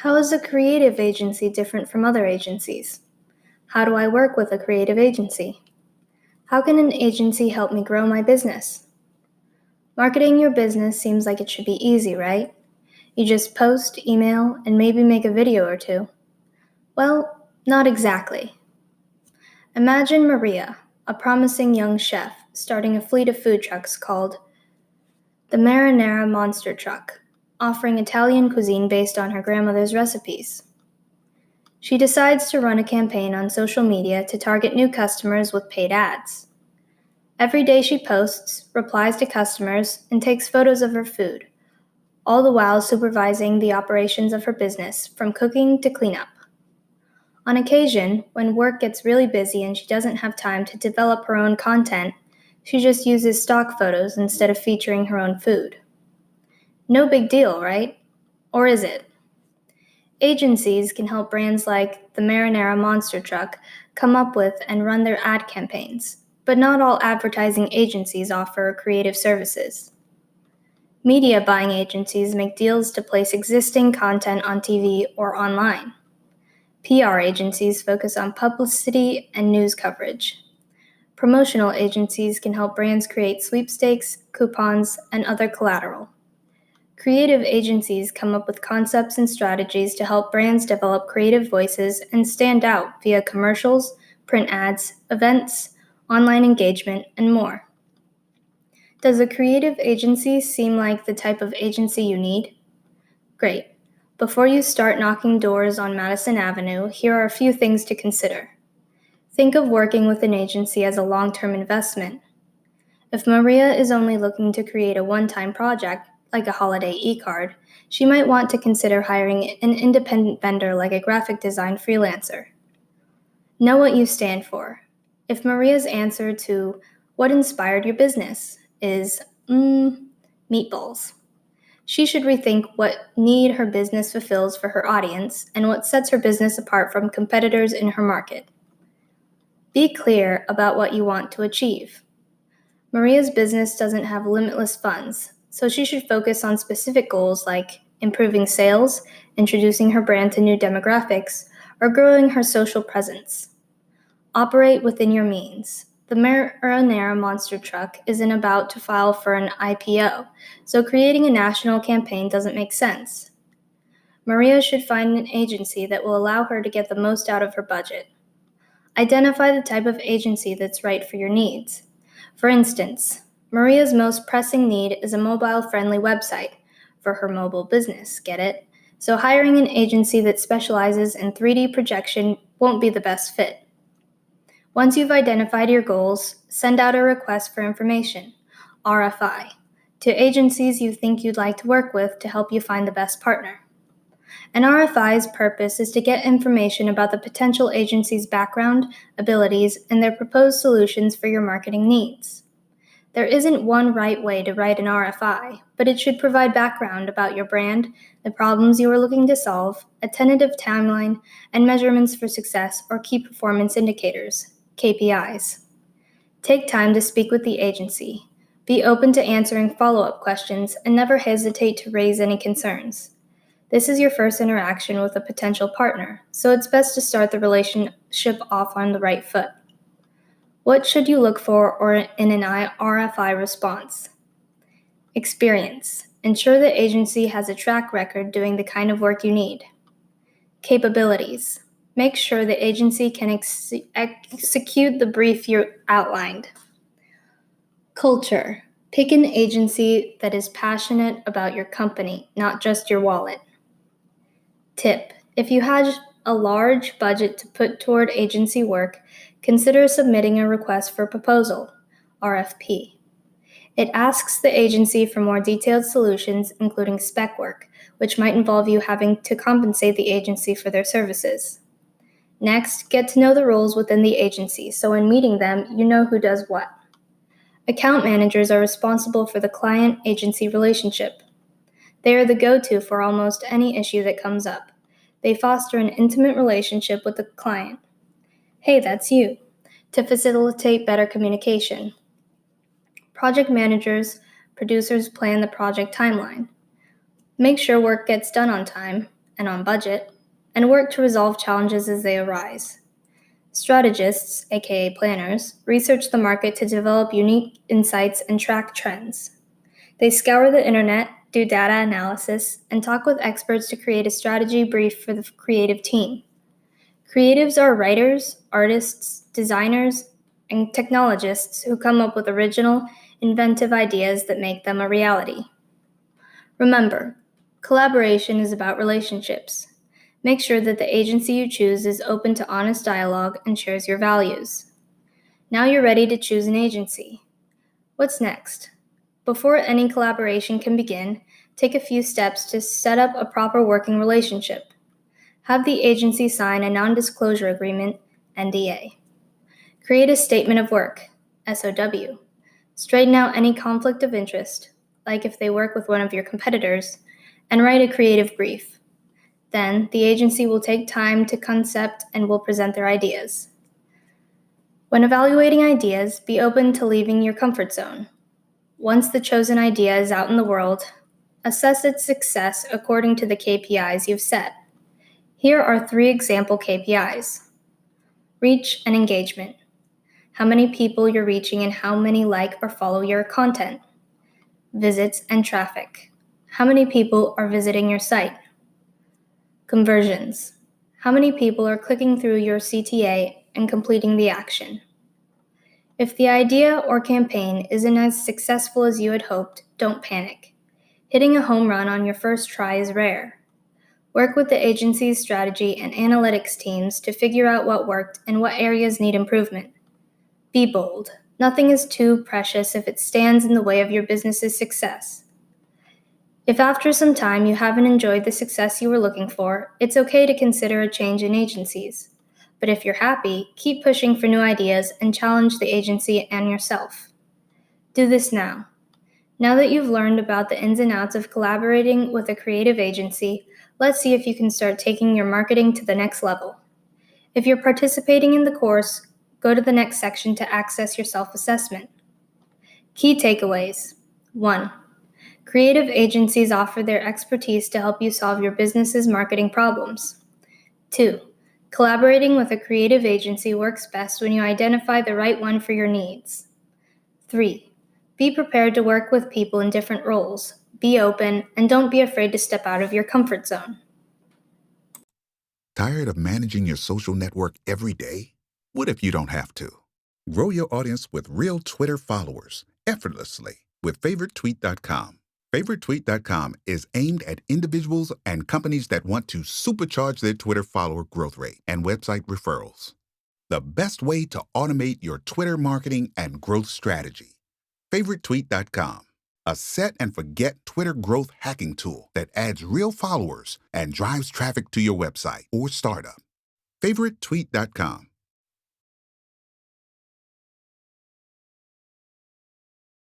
How is a creative agency different from other agencies? How do I work with a creative agency? How can an agency help me grow my business? Marketing your business seems like it should be easy, right? You just post, email, and maybe make a video or two. Well, not exactly. Imagine Maria, a promising young chef, starting a fleet of food trucks called the Marinara Monster Truck, offering Italian cuisine based on her grandmother's recipes. She decides to run a campaign on social media to target new customers with paid ads. Every day she posts, replies to customers, and takes photos of her food, all the while supervising the operations of her business, from cooking to cleanup. On occasion, when work gets really busy and she doesn't have time to develop her own content, she just uses stock photos instead of featuring her own food. No big deal, right? Or is it? Agencies can help brands like the Marinara Monster Truck come up with and run their ad campaigns, but not all advertising agencies offer creative services. Media buying agencies make deals to place existing content on TV or online. PR agencies focus on publicity and news coverage. Promotional agencies can help brands create sweepstakes, coupons, and other collateral. Creative agencies come up with concepts and strategies to help brands develop creative voices and stand out via commercials, print ads, events, online engagement, and more. Does a creative agency seem like the type of agency you need? Great. Before you start knocking doors on Madison Avenue, here are a few things to consider. Think of working with an agency as a long-term investment. If Maria is only looking to create a one-time project, like a holiday e-card, she might want to consider hiring an independent vendor like a graphic design freelancer. Know what you stand for. If Maria's answer to "What inspired your business?" is meatballs, she should rethink what need her business fulfills for her audience and what sets her business apart from competitors in her market. Be clear about what you want to achieve. Maria's business doesn't have limitless funds, so she should focus on specific goals like improving sales, introducing her brand to new demographics, or growing her social presence. Operate within your means. The Marinara Monster Truck isn't about to file for an IPO, so creating a national campaign doesn't make sense. Maria should find an agency that will allow her to get the most out of her budget. Identify the type of agency that's right for your needs. For instance, Maria's most pressing need is a mobile-friendly website for her mobile business, get it? So hiring an agency that specializes in 3D projection won't be the best fit. Once you've identified your goals, send out a request for information, RFI, to agencies you think you'd like to work with to help you find the best partner. An RFI's purpose is to get information about the potential agency's background, abilities, and their proposed solutions for your marketing needs. There isn't one right way to write an RFI, but it should provide background about your brand, the problems you are looking to solve, a tentative timeline, and measurements for success or key performance indicators, KPIs. Take time to speak with the agency. Be open to answering follow-up questions and never hesitate to raise any concerns. This is your first interaction with a potential partner, so it's best to start the relationship off on the right foot. What should you look for in an RFI response? Experience. Ensure the agency has a track record doing the kind of work you need. Capabilities. Make sure the agency can execute the brief you outlined. Culture. Pick an agency that is passionate about your company, not just your wallet. Tip. If you had a large budget to put toward agency work, consider submitting a request for proposal, RFP. It asks the agency for more detailed solutions, including spec work, which might involve you having to compensate the agency for their services. Next, get to know the roles within the agency, so when meeting them, you know who does what. Account managers are responsible for the client-agency relationship. They are the go-to for almost any issue that comes up. They foster an intimate relationship with the client. Hey, that's you, to facilitate better communication. Project producers plan the project timeline. Make sure work gets done on time and on budget, and work to resolve challenges as they arise. Strategists, aka planners, research the market to develop unique insights and track trends. They scour the internet, do data analysis, and talk with experts to create a strategy brief for the creative team. Creatives are writers, artists, designers, and technologists who come up with original, inventive ideas that make them a reality. Remember, collaboration is about relationships. Make sure that the agency you choose is open to honest dialogue and shares your values. Now you're ready to choose an agency. What's next? Before any collaboration can begin, take a few steps to set up a proper working relationship. Have the agency sign a non-disclosure agreement, NDA. Create a statement of work, SOW. Straighten out any conflict of interest, like if they work with one of your competitors, and write a creative brief. Then, the agency will take time to concept and will present their ideas. When evaluating ideas, be open to leaving your comfort zone. Once the chosen idea is out in the world, assess its success according to the KPIs you've set. Here are 3 example KPIs. Reach and engagement. How many people you're reaching and how many like or follow your content. Visits and traffic. How many people are visiting your site? Conversions. How many people are clicking through your CTA and completing the action? If the idea or campaign isn't as successful as you had hoped, don't panic. Hitting a home run on your first try is rare. Work with the agency's strategy and analytics teams to figure out what worked and what areas need improvement. Be bold. Nothing is too precious if it stands in the way of your business's success. If after some time you haven't enjoyed the success you were looking for, it's okay to consider a change in agencies. But if you're happy, keep pushing for new ideas and challenge the agency and yourself. Do this now. Now that you've learned about the ins and outs of collaborating with a creative agency, let's see if you can start taking your marketing to the next level. If you're participating in the course, go to the next section to access your self-assessment. Key takeaways. 1. Creative agencies offer their expertise to help you solve your business's marketing problems. 2. Collaborating with a creative agency works best when you identify the right one for your needs. 3. Be prepared to work with people in different roles. Be open, and don't be afraid to step out of your comfort zone. Tired of managing your social network every day? What if you don't have to? Grow your audience with real Twitter followers effortlessly with favoritetweet.com. Favoritetweet.com is aimed at individuals and companies that want to supercharge their Twitter follower growth rate and website referrals. The best way to automate your Twitter marketing and growth strategy. Favoritetweet.com, a set and forget Twitter growth hacking tool that adds real followers and drives traffic to your website or startup. Favoritetweet.com.